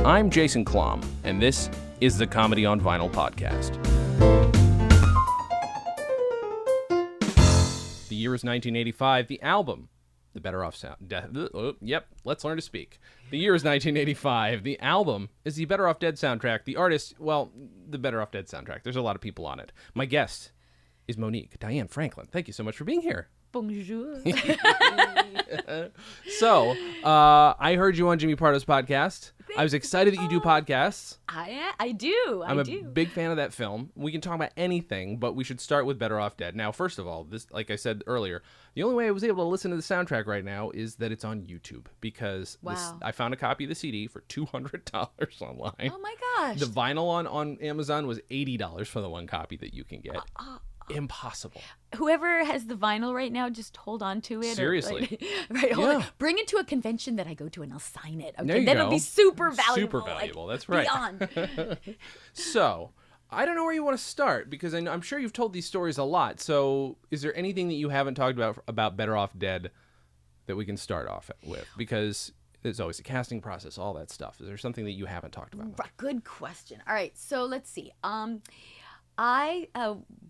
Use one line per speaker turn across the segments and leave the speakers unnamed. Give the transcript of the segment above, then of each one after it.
I'm Jason Klamm, and this is the Comedy on Vinyl podcast. The year is 1985. The album, The Better Off Sound. Let's learn to speak. The year is 1985. The album is The Better Off Dead soundtrack. The artist, well, The Better Off Dead soundtrack. There's a lot of people on it. My guest is Monique, Diane Franklin. Thank you so much for being here.
Bonjour.
So, I heard you on Jimmy Pardo's podcast. I was excited that you do podcasts.
I do.
I'm a big fan of that film. We can talk about anything, but we should start with Better Off Dead. Now, first of all, this, like I said earlier, the only way I was able to listen to the soundtrack right now is that it's on YouTube because I found a copy of the CD for $200 online.
Oh my gosh.
The vinyl on Amazon was $80 for the one copy that you can get. Impossible.
Whoever has the vinyl right now, just hold on to it.
Seriously.
Hold on. Bring it to a convention that I go to and I'll sign it. Okay,
there you
then
go.
It'll be super valuable.
Super valuable. That's right.
Beyond.
So, I don't know where you want to start because I'm sure you've told these stories a lot. So, is there anything that you haven't talked about Better Off Dead that we can start off with? Because there's always a casting process, all that stuff. Is there something that you haven't talked about?
Good question. All right, so let's see.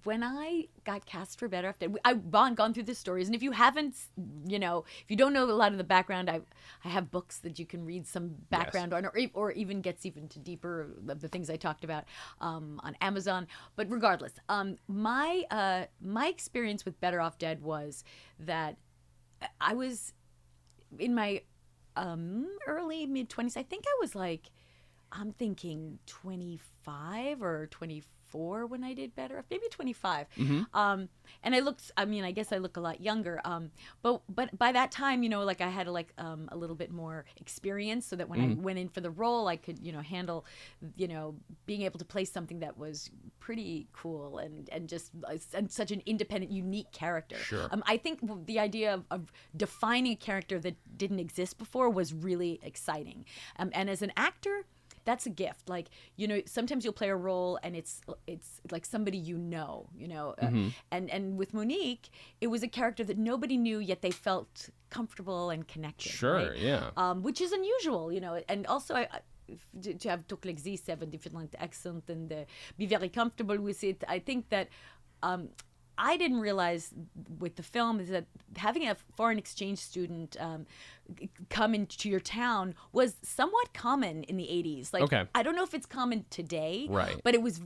When I got cast for Better Off Dead, I've gone through the stories, and if you haven't, if you don't know a lot of the background, I have books that you can read some background on, or even gets even to deeper of the things I talked about on Amazon. But regardless, my experience with Better Off Dead was that I was in my early mid-20s. I think I was I'm thinking 25 or 24 when I did Better Off, maybe 25. Mm-hmm. And I guess I look a lot younger. But by that time, I had a little bit more experience so that when I went in for the role, I could, handle, being able to play something that was pretty cool and just and such an independent, unique character.
Sure.
I think the idea of defining a character that didn't exist before was really exciting. And as an actor, that's a gift. Sometimes you'll play a role and it's like somebody
mm-hmm.
And with Monique, it was a character that nobody knew, yet they felt comfortable and connected.
Sure,
right?
yeah.
Which is unusual, and also to have talk like this, have a different accent and be very comfortable with it. I think that I didn't realize with the film is that having a foreign exchange student come into your town was somewhat common in the 80s. I don't know if it's common today,
right?
But it was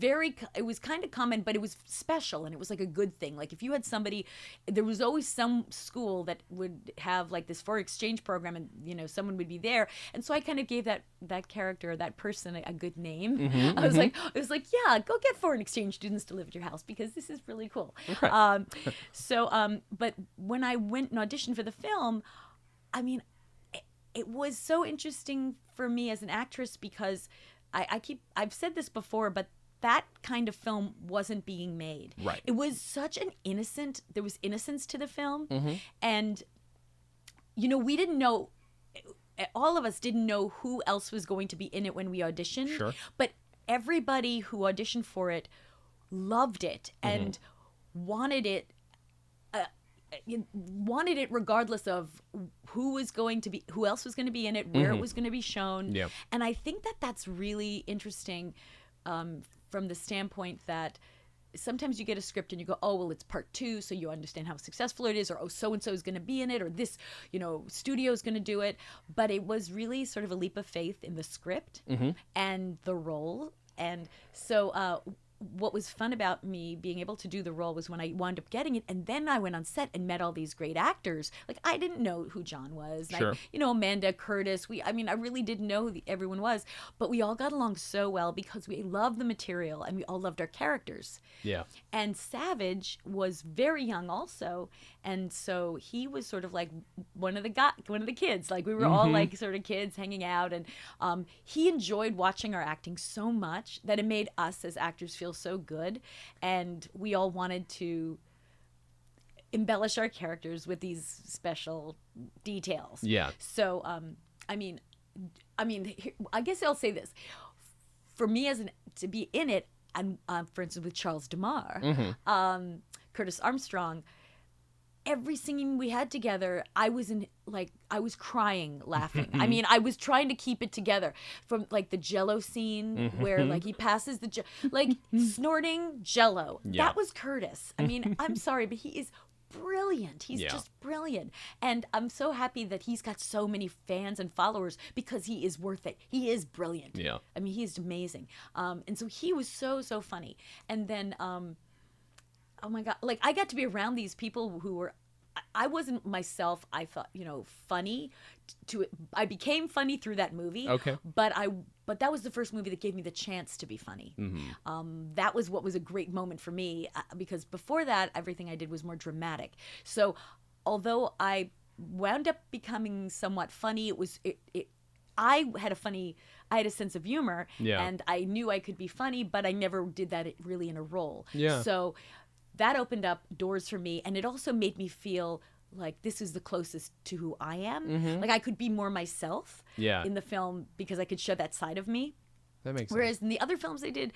kind of common, but it was special, and it was like a good thing. Like if you had somebody, there was always some school that would have this foreign exchange program, and someone would be there, and so I kind of gave that character, that person, a good name.
Mm-hmm,
I was like, yeah, go get foreign exchange students to live at your house because this is really cool.
Right.
But when I went and auditioned for the film, it was so interesting for me as an actress because I've said this before, but that kind of film wasn't being made.
Right.
It was such there was innocence to the film.
Mm-hmm.
And, we didn't know, all of us didn't know who else was going to be in it when we auditioned.
Sure.
But everybody who auditioned for it loved it and wanted it regardless of who else was going to be in it, where it was going to be shown.
Yeah.
And I think that that's really interesting from the standpoint that sometimes you get a script and you go, oh, well, it's part 2, so you understand how successful it is, or oh, so-and-so is going to be in it, or this, studio is going to do it. But it was really sort of a leap of faith in the script and the role. And so what was fun about me being able to do the role was when I wound up getting it, and then I went on set and met all these great actors. I didn't know who John was.
Sure.
Amanda, Curtis. I really didn't know who everyone was, but we all got along so well because we loved the material and we all loved our characters.
Yeah.
And Savage was very young also, and so he was sort of like one of the kids. We were all sort of kids hanging out, and he enjoyed watching our acting so much that it made us as actors feel so good, and we all wanted to embellish our characters with these special details.
Yeah.
So I guess I'll say this: for me to be in it, and for instance with Charles DeMar,
Mm-hmm.
Curtis Armstrong, every singing we had together, I was crying laughing. I mean, I was trying to keep it together, from like the Jello scene where like he passes the like snorting Jello.
Yeah.
That was Curtis. I mean, I'm sorry, but he is brilliant. He's just brilliant. And I'm so happy that he's got so many fans and followers, because he is worth it. He is brilliant.
Yeah.
I mean, he's amazing. And so he was so funny. And then oh my God, like I got to be around these people who were, I wasn't myself, I thought, funny I became funny through that movie.
Okay.
But that was the first movie that gave me the chance to be funny. That was what was a great moment for me, because before that, everything I did was more dramatic. So although I wound up becoming somewhat funny, I had a sense of humor, and I knew I could be funny, but I never did that really in a role.
Yeah.
So that opened up doors for me, and it also made me feel like this is the closest to who I am. Like I could be more myself in the film, because I could show that side of me.
That makes
Whereas
sense.
in the other films I did,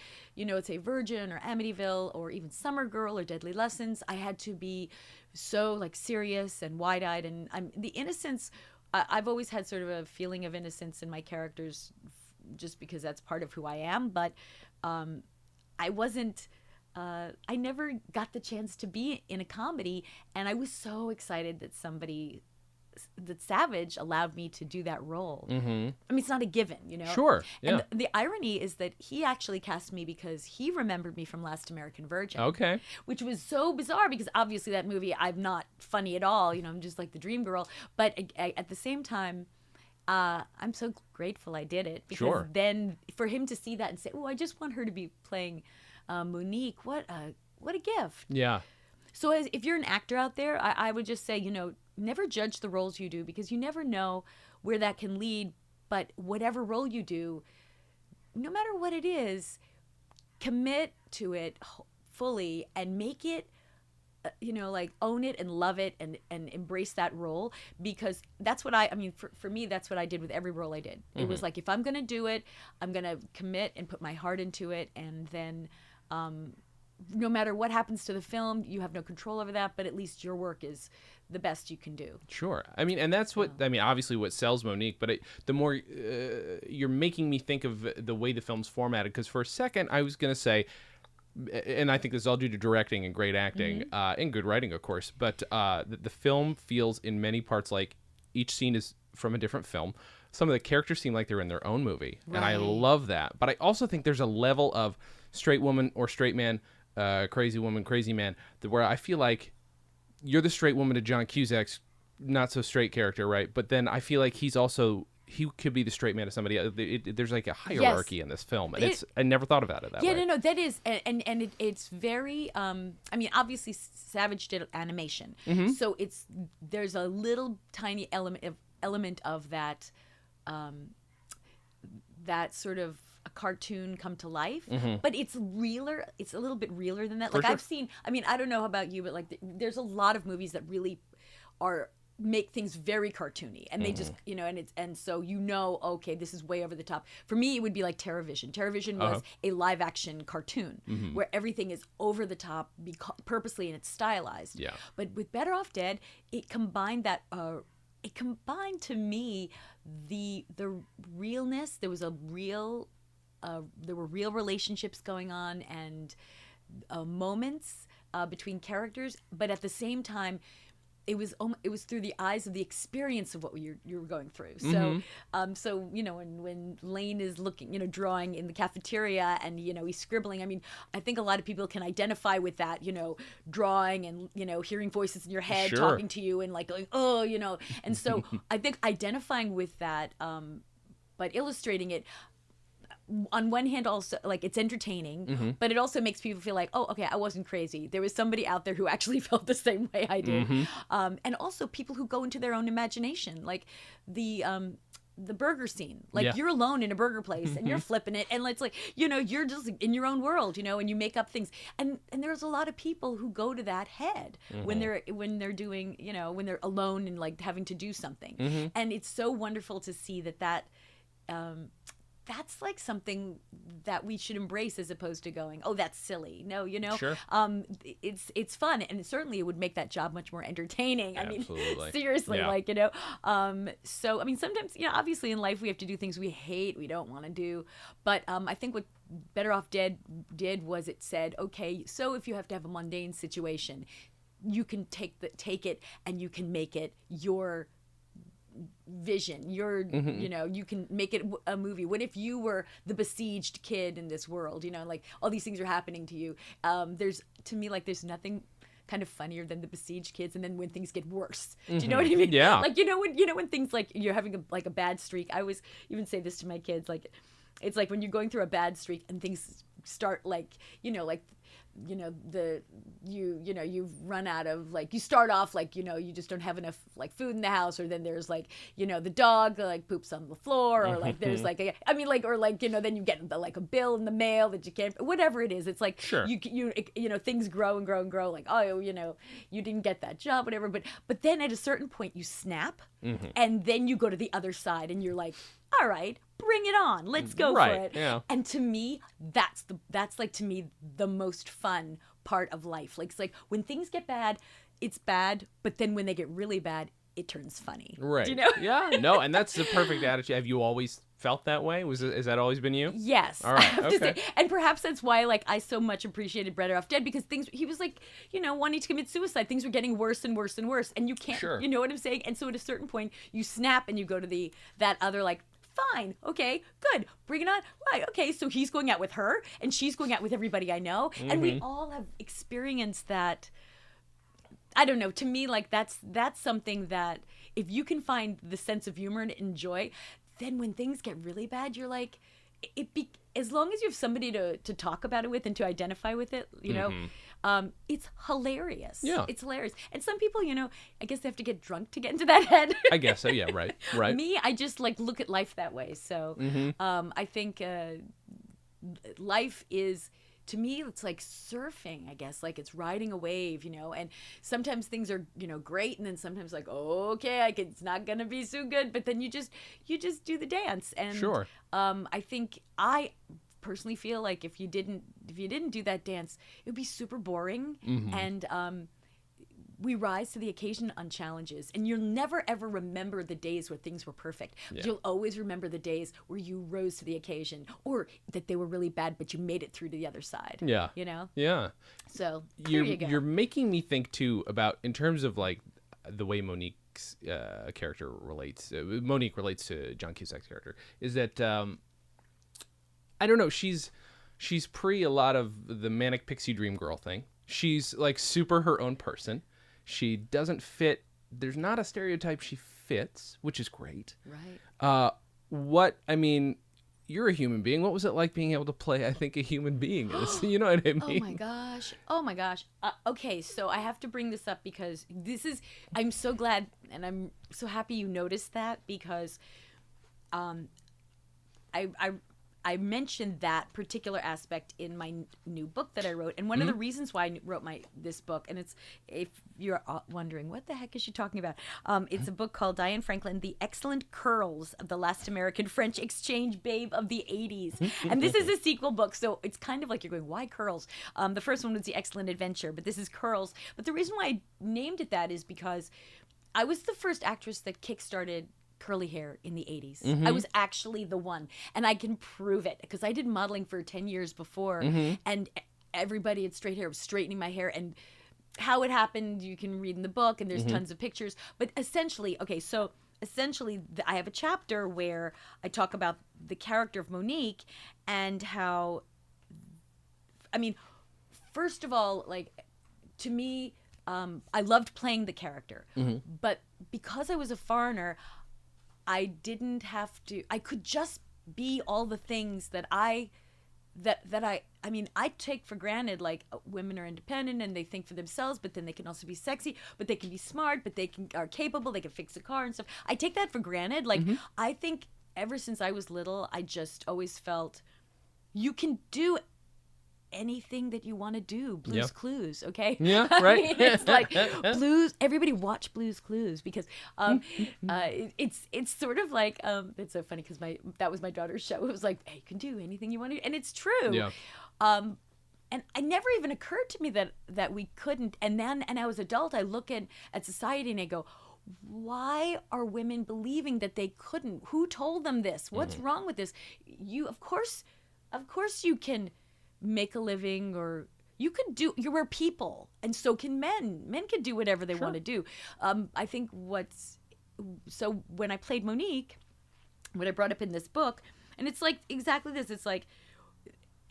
say Virgin or Amityville or even Summer Girl or Deadly Lessons, I had to be so like serious and wide-eyed, and the innocence. I've always had sort of a feeling of innocence in my characters, just because that's part of who I am. But I wasn't. I never got the chance to be in a comedy, and I was so excited that Savage allowed me to do that role. I mean, it's not a given,
Sure. Yeah.
And the irony is that he actually cast me because he remembered me from Last American Virgin.
Okay.
Which was so bizarre, because obviously that movie, I'm not funny at all. I'm just like the dream girl. But at the same time, I'm so grateful I did it, because then for him to see that and say, "Oh, I just want her to be playing Monique," what a gift.
Yeah.
So if you're an actor out there, I would just say, never judge the roles you do, because you never know where that can lead. But whatever role you do, no matter what it is, commit to it fully and make it, like own it and love it and embrace that role, because that's what for me, that's what I did with every role I did. It was like, if I'm going to do it, I'm going to commit and put my heart into it. And then, no matter what happens to the film, you have no control over that, but at least your work is the best you can do.
Sure. I mean, and that's what, obviously what sells Monique, but the more you're making me think of the way the film's formatted, because for a second I was going to say, and I think this is all due to directing and great acting and good writing, of course, but the film feels in many parts like each scene is from a different film. Some of the characters seem like they're in their own movie, and I love that. But I also think there's a level of straight woman or straight man, crazy woman, crazy man, where I feel like you're the straight woman to John Cusack's not so straight character, right? But then I feel like he could be the straight man to somebody else. There's like a hierarchy in this film, and I never thought about it that way.
No, that is, and it's very. Obviously, Savage did animation, so there's a little tiny element of that, that sort of a cartoon come to life, but it's realer. It's a little bit realer than that. Like I've seen. I don't know about you, but like there's a lot of movies that really make things very cartoony, and they just and so okay, this is way over the top. For me, it would be like TerraVision. TerraVision was a live action cartoon where everything is over the top purposely, and it's stylized.
Yeah.
But with Better Off Dead, it combined that. It combined to me the realness. There was there were real relationships going on, and moments between characters, but at the same time, it was through the eyes of the experience of what you were going through. So, when Lane is looking, drawing in the cafeteria, and he's scribbling. I think a lot of people can identify with that, drawing and hearing voices in your head talking to you and like going, oh, and so I think identifying with that, but illustrating it. On one hand, also like it's entertaining, but it also makes people feel like, oh, okay, I wasn't crazy. There was somebody out there who actually felt the same way I did. And also people who go into their own imagination, like the burger scene. Like you're alone in a burger place and you're flipping it, and it's like you're just in your own world, and you make up things. And there's a lot of people who go to that head when they're doing when they're alone and like having to do something. And it's so wonderful to see that that's like something that we should embrace as opposed to going, oh, that's silly. No,
Sure.
It's fun, and certainly it would make that job much more entertaining.
Absolutely.
I mean, seriously,
Yeah.
like, so I mean, sometimes, obviously in life we have to do things we hate, we don't want to do, but I think what Better Off Dead did was it said, okay, so if you have to have a mundane situation, you can take it and you can make it your vision, you can make it a movie. What if you were the besieged kid in this world, like all these things are happening to you? There's nothing kind of funnier than the besieged kids, and then when things get worse. Do you know what I mean?
Yeah.
Like, when things, like, you're having a bad streak. I always even say this to my kids, like, it's like when you're going through a bad streak and things start, like, you've run out of, like, you start off like, you just don't have enough, like, food in the house, or then there's, like, the dog, like, poops on the floor, or like there's like then you get like a bill in the mail that you can't, whatever it is. It's like,
Sure.
you things grow and grow and grow, like, oh, you didn't get that job, whatever, but then at a certain point you snap, and then you go to the other side and you're like, all right, bring it on. Let's go for it.
Yeah.
And to me, that's like, to me, the most fun part of life. Like, it's like when things get bad, it's bad, but then when they get really bad, it turns funny.
Right.
Do you know?
Yeah. No, and that's the perfect attitude. Have you always felt that way? Has that always been you?
Yes.
All right.
I have to
Okay.
say. And perhaps that's why, like, I so much appreciated Better Off Dead, because he was like, wanting to commit suicide. Things were getting worse and worse and worse, and you can't.
Sure.
You know what I'm saying? And so at a certain point, you snap and you go to that other, like, fine, okay, good, bring it on. Right, okay, so he's going out with her, and she's going out with everybody I know, and we all have experienced that. I don't know. To me, like, that's something that if you can find the sense of humor and enjoy, then when things get really bad, you're like, as long as you have somebody to talk about it with and to identify with it, it's hilarious.
Yeah.
It's hilarious. And some people, I guess they have to get drunk to get into that head.
I guess so. Yeah. Right. Right.
Me, I just, like, look at life that way. So I think life is, to me, it's like surfing, I guess. Like, it's riding a wave, and sometimes things are, great, and then sometimes, like, okay, it's not gonna be so good, but then you just do the dance. And
Sure.
I think I personally feel like if you didn't do that dance, it would be super boring. And we rise to the occasion on challenges, and you'll never ever remember the days where things were perfect. But you'll always remember the days where you rose to the occasion, or that they were really bad but you made it through to the other side.
Yeah. Yeah.
So there you go.
You're making me think too about, in terms of, like, the way Monique's character relates. Monique relates to John Cusack's character. Is that I don't know. She's pre a lot of the manic pixie dream girl thing. She's, like, super her own person. She doesn't fit. There's not a stereotype she fits, which is great.
Right.
I mean, you're a human being. What was it like being able to play, I think, a human being in this? You know what I mean?
Oh my gosh. Okay, so I have to bring this up because I'm so glad and I'm so happy you noticed that, because I mentioned that particular aspect in my new book that I wrote, and one of the reasons why I wrote this book, and it's, if you're wondering what the heck is she talking about, it's a book called Diane Franklin, The Excellent Curls of the Last American French Exchange Babe of the 80s, and this is a sequel book, so it's kind of like you're going, why curls? The first one was The Excellent Adventure, but this is Curls. But the reason why I named it that is because I was the first actress that kickstarted curly hair in the 80s. I was actually the one, and I can prove it because I did modeling for 10 years before, and everybody had straight hair was straightening my hair, and how it happened you can read in the book, and there's tons of pictures. But essentially, I have a chapter where I talk about the character of Monique and how, I mean, first of all, like, to me, I loved playing the character, but because I was a foreigner, I didn't have to. I could just be all the things that I take for granted. Like, women are independent and they think for themselves, but then they can also be sexy, but they can be smart, but they are capable. They can fix a car and stuff. I take that for granted. Like, I think ever since I was little, I just always felt you can do anything that you want to do. Blue's Clues, okay?
Yeah,
I
right.
mean, it's like Blues. Everybody watch Blue's Clues because it's sort of like it's so funny because that was my daughter's show. It was like, hey, you can do anything you want to do, and it's true.
Yeah.
And it never even occurred to me that we couldn't. And then, and I was adult, I look at society and I go, why are women believing that they couldn't? Who told them this? What's wrong with this? You, of course you can make a living, or you can do, you're people, and so can men. Men can do whatever they want to do. I think so when I played Monique, what I brought up in this book, and it's like exactly this, it's like,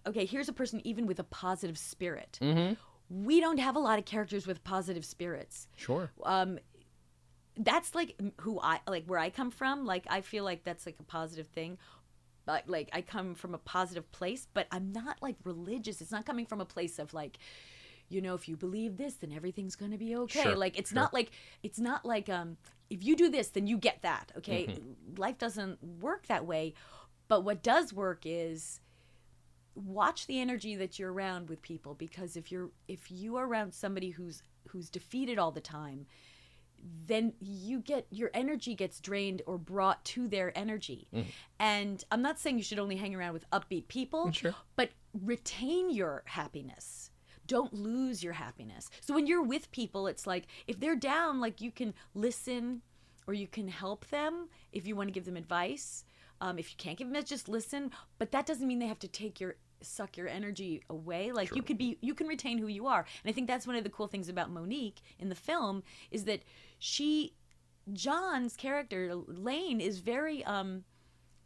okay, here's a person even with a positive spirit. We don't have a lot of characters with positive spirits.
Sure.
That's like where I come from. Like, I feel like that's like a positive thing. But like, I come from a positive place, but I'm not like religious. It's not coming from a place of like, if you believe this, then everything's going to be okay.
Sure,
like, it's not like if you do this, then you get that. Okay. Life doesn't work that way. But what does work is, watch the energy that you're around with people, because if you are around somebody who's defeated all the time, then your energy gets drained or brought to their energy. And I'm not saying you should only hang around with upbeat people, but retain your happiness. Don't lose your happiness. So when you're with people, it's like, if they're down, like, you can listen, or you can help them if you want to give them advice. If you can't give them, just listen. But that doesn't mean they have to suck your energy away. Like, you can retain who you are. And I think that's one of the cool things about Monique in the film, is that John's character, Lane, is very,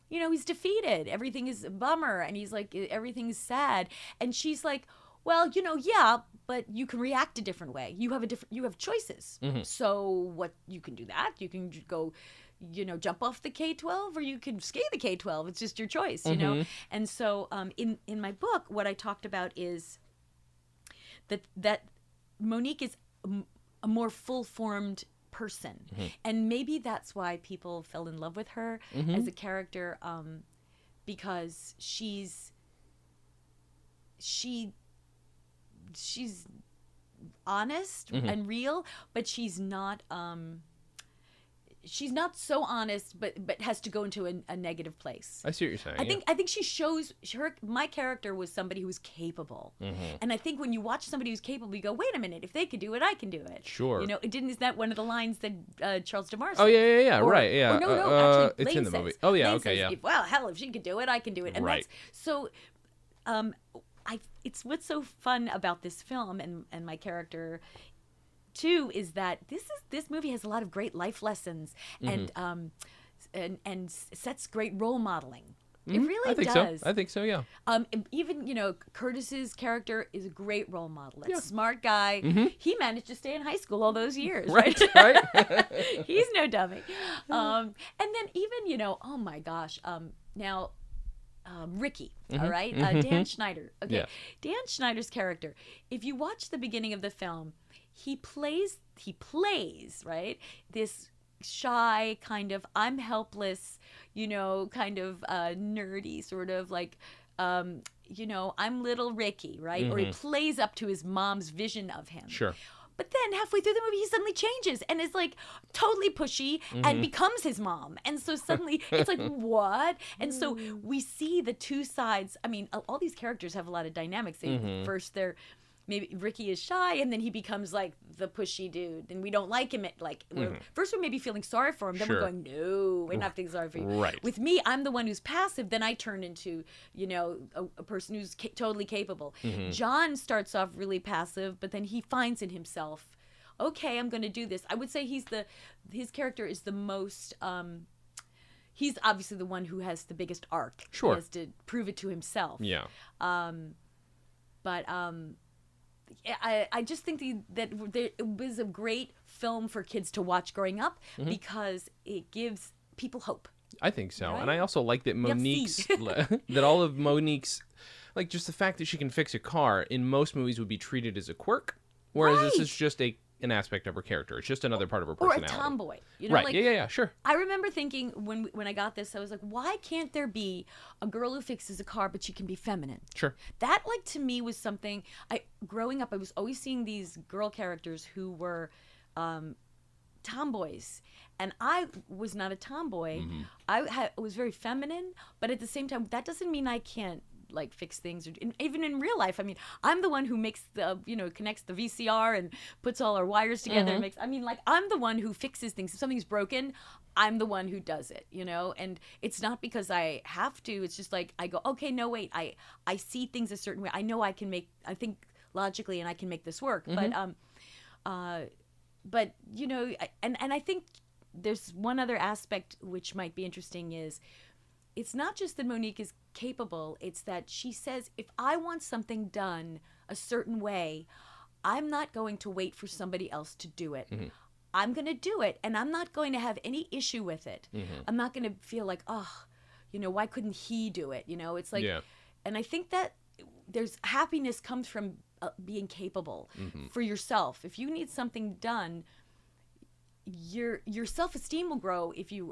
he's defeated. Everything is a bummer. And he's like, everything's sad. And she's like, well, yeah, but you can react a different way. You have choices. So you can do that. You can go, jump off the K-12, or you can ski the K-12. It's just your choice, And so in my book, what I talked about is that Monique is a more full-formed person. And maybe that's why people fell in love with her as a character, because she's honest and real, but she's not so honest, but has to go into a negative place.
I see what you're saying.
I think she shows my character was somebody who was capable. And I think when you watch somebody who's capable, you go, wait a minute, if they could do it, I can do it.
Sure.
Is that one of the lines that Charles DeMar said?
Oh, yeah, right, yeah.
Or no, actually,
it's
Lane
in the
says,
movie. Oh, yeah,
Lane
okay,
says,
yeah.
Well, hell, if she could do it, I can do it. And
right.
So, it's what's so fun about this film and my character too, is that this movie has a lot of great life lessons and sets great role modeling. It really does.
I think so, yeah.
Even, Curtis's character is a great role model. A smart guy. He managed to stay in high school all those years.
Right.
He's no dummy. And then even, oh my gosh, now Ricky, all right? Dan Schneider. Okay.
Yeah.
Dan Schneider's character, if you watch the beginning of the film, he plays, right, this shy kind of, I'm helpless, kind of nerdy, sort of like, I'm little Ricky, right? Or he plays up to his mom's vision of him.
Sure.
But then halfway through the movie, he suddenly changes and is like totally pushy and becomes his mom. And so suddenly it's like, what? And so we see the two sides. I mean, all these characters have a lot of dynamics. First, maybe Ricky is shy, and then he becomes like the pushy dude, and we don't like him. First we're maybe feeling sorry for him, then we're going, no, we're not feeling sorry for you.
Right.
With me, I'm the one who's passive, then I turn into, a person who's totally capable. John starts off really passive, but then he finds in himself, okay, I'm going to do this. I would say his character is the most, he's obviously the one who has the biggest arc.
Sure.
He has to prove it to himself.
Yeah.
But I just think that it was a great film for kids to watch growing up because it gives people hope.
I think so.
Right?
And I also like that that all of Monique's, like, just the fact that she can fix a car in most movies would be treated as a quirk, whereas this is just a an aspect of her character. It's just another part of her
Or
personality.
a tomboy. You know,
Right.
like,
Yeah. Sure.
I remember thinking when I got this, I was like, why can't there be a girl who fixes a car, but she can be feminine?
Sure.
That, like, to me was something, growing up, I was always seeing these girl characters who were tomboys. And I was not a tomboy.
Mm-hmm.
I was very feminine, but at the same time, that doesn't mean I can't, like, fix things. Even in real life, I mean, I'm the one who makes the, connects the VCR and puts all our wires together. And makes, I mean, like, I'm the one who fixes things. If something's broken, I'm the one who does it, and it's not because I have to. It's just like, I go, okay, no, wait, I see things a certain way. I know I think logically, and I can make this work. But and I think there's one other aspect which might be interesting is, it's not just that Monique is capable, it's that she says, if I want something done a certain way, I'm not going to wait for somebody else to do it.
Mm-hmm.
I'm going to do it, and I'm not going to have any issue with it.
Mm-hmm.
I'm not going to feel like, why couldn't he do it? It's like, and I think that there's happiness comes from being capable for yourself. If you need something done, your self-esteem will grow if you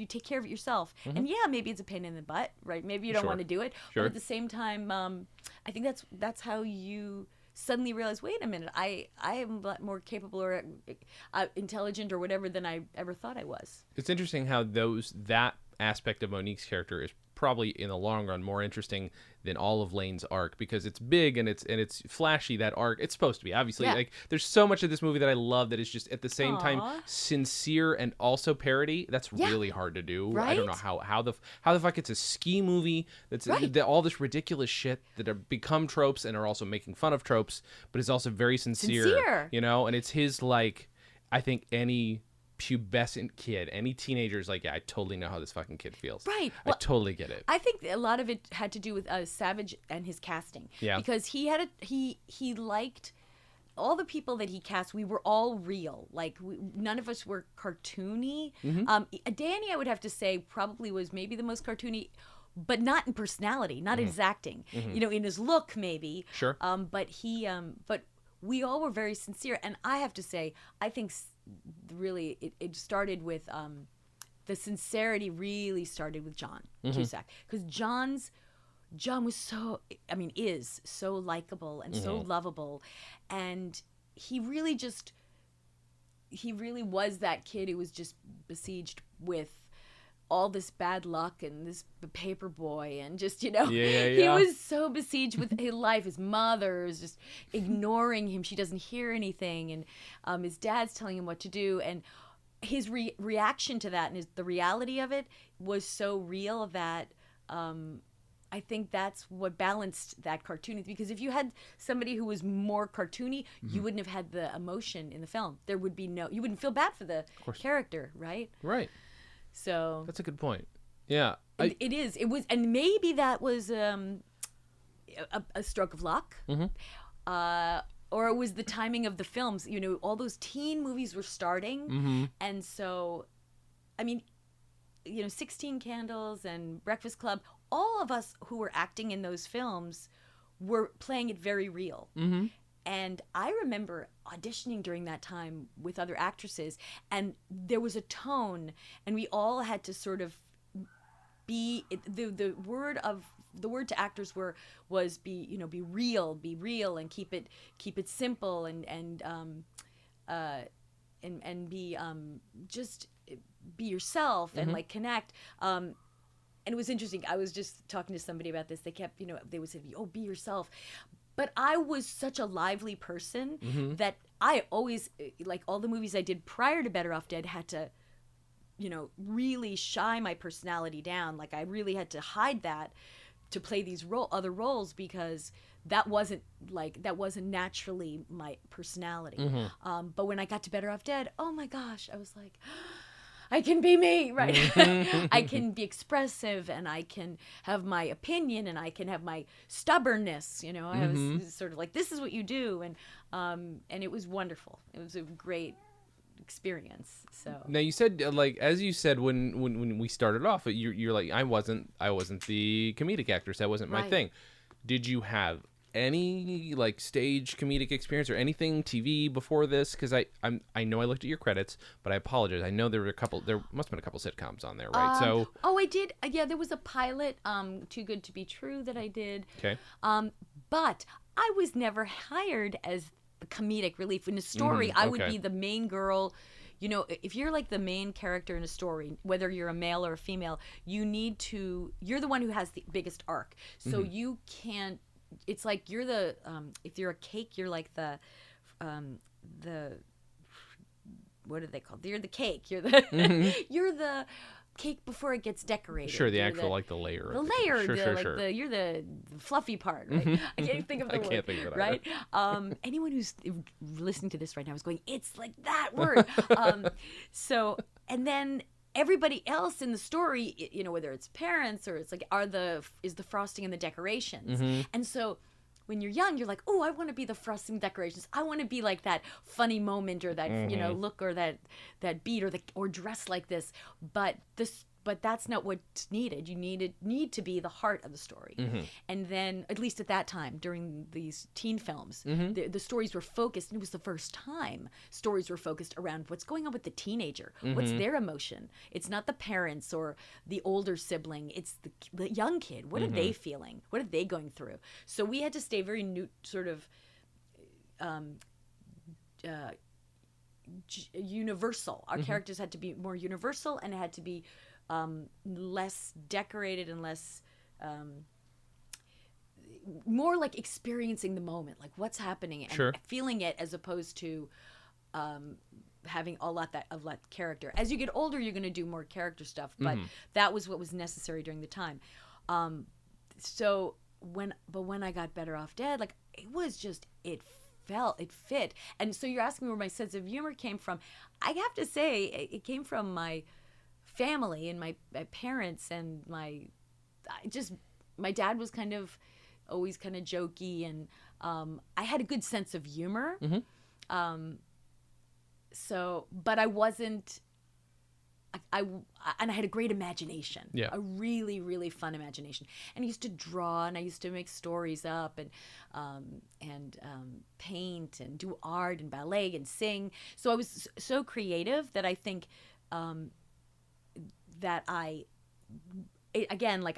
take care of it yourself. And maybe it's a pain in the butt, right? Maybe you don't want to do it, but at the same time, I think that's how you suddenly realize, wait a minute, I am a lot more capable or intelligent or whatever than I ever thought I was.
It's interesting how that aspect of Monique's character is probably in the long run more interesting than all of Lane's arc, because it's big and it's flashy. That arc, it's supposed to be, obviously. Like, there's so much of this movie that I love that is just at the same time sincere and also parody. That's really hard to do.
Right?
I don't know how the fuck it's a ski movie that's all this ridiculous shit that have become tropes and are also making fun of tropes, but it's also very sincere. And it's his, like, I think any pubescent kid, any teenager's like, yeah, I totally know how this fucking kid feels.
Right.
I totally get it.
I think a lot of it had to do with Savage and his casting. Yeah. Because he liked all the people that he cast. We were all real. Like, none of us were cartoony. Danny, I would have to say, probably was maybe the most cartoony, but not in personality, not in his acting. In his look, maybe.
Sure.
But we all were very sincere, and I have to say, I think really it started with the sincerity really started with John Cusack, because John was is so likable and so lovable, and he really was that kid who was just besieged with all this bad luck and this paper boy, and just, he was so besieged with his life. His mother is just ignoring him. She doesn't hear anything. And his dad's telling him what to do. And his reaction to that and the reality of it was so real that I think that's what balanced that cartoony. Because if you had somebody who was more cartoony, you wouldn't have had the emotion in the film. There would be you wouldn't feel bad for the character, right?
Right.
So
that's a good point. Yeah,
it is. It was, and maybe that was a stroke of luck, or it was the timing of the films. All those teen movies were starting, and so, 16 Candles and Breakfast Club. All of us who were acting in those films were playing it very real. And I remember auditioning during that time with other actresses, and there was a tone, and we all had to sort of be the word to actors was be real, and keep it simple, and be just be yourself, and like connect. And it was interesting. I was just talking to somebody about this. They kept, they would say, "Oh, be yourself." But I was such a lively person that I always, like all the movies I did prior to Better Off Dead, had to, really shy my personality down. Like, I really had to hide that to play these other roles, because that wasn't naturally my personality. But when I got to Better Off Dead, oh my gosh, I was like, I can be me, right? I can be expressive, and I can have my opinion, and I can have my stubbornness. I was sort of like, this is what you do, and it was wonderful. It was a great experience. So
now, you said, like, as you said when we started off, you're like, I wasn't the comedic actress. That wasn't my thing. Did you have any like stage comedic experience or anything TV before this? Because I know I looked at your credits, but I apologize. I know there must have been a couple sitcoms on there, right?
I did. Yeah, there was a pilot, Too Good to Be True, that I did.
Okay.
But I was never hired as the comedic relief in a story. I would
okay.
be the main girl. You know, if you're like the main character in a story, whether you're a male or a female, you're the one who has the biggest arc. So you can't. It's like you're the if you're a cake, you're like the what are they called? You're the cake. You're the you're the cake before it gets decorated.
Sure, the
you're
actual like the layer.
The layer.
Sure.
You're the fluffy part. Right? I can't think of the word.
I can't think of it
right? Anyone who's listening to this right now is going, it's like that word. And then everybody else in the story, you know, whether it's parents or it's like, is the frosting and the decorations. And so when you're young, you're like, oh, I want to be the frosting decorations. I want to be like that funny moment or that, you know, look or that beat or dress like this. But that's not what's needed. You need to be the heart of the story. And then, at least at that time, during these teen films, the stories were focused, and it was the first time stories were focused around what's going on with the teenager. What's their emotion? It's not the parents or the older sibling. It's the young kid. What are they feeling? What are they going through? So we had to stay very universal. Our characters had to be more universal, and it had to be less decorated and less more like experiencing the moment, like what's happening and feeling it, as opposed to having a lot of that character. As you get older, you're going to do more character stuff, but that was what was necessary during the time. So when I got Better Off Dead, like it was just it fit. And so you're asking me where my sense of humor came from. I have to say it came from my family and my parents, and my dad was always kind of jokey, and I had a good sense of humor. But I wasn't. And I had a great imagination, a really, really fun imagination. And I used to draw, and I used to make stories up, and paint, and do art, and ballet, and sing. So I was so creative that I think that I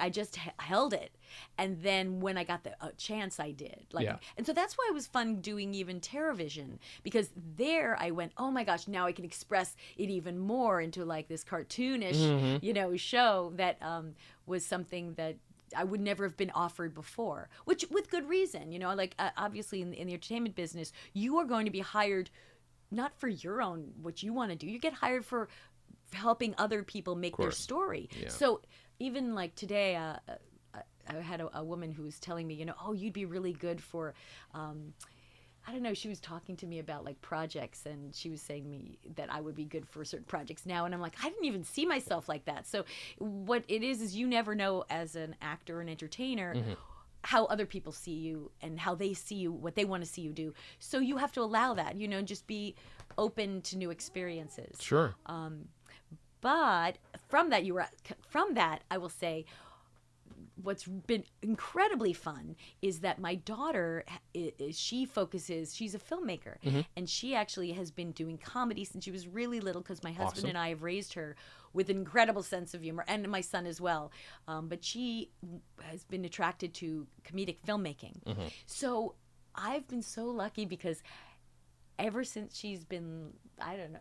just held it. And then when I got the chance, I did. And so that's why it was fun doing even TerraVision, because there I went, oh my gosh, now I can express it even more into like this cartoonish, you know, show that was something that I would never have been offered before, which with good reason, you know, like obviously in the entertainment business, you are going to be hired not for your own, what you want to do. You get hired for helping other people make their story. So even like today, I had a woman who was telling me, you know, oh, you'd be really good for, I don't know, she was talking to me about like projects, and she was saying me that I would be good for certain projects now. And I'm like, I didn't even see myself like that. So what it is you never know as an actor or an entertainer how other people see you and how they see you, what they want to see you do. So you have to allow that, you know, and just be open to new experiences.
Sure.
But from that, I will say, what's been incredibly fun is that my daughter, she's a filmmaker, and she actually has been doing comedy since she was really little, because my husband and I have raised her with an incredible sense of humor, and my son as well. But she has been attracted to comedic filmmaking. So I've been so lucky, because ever since she's been, I don't know,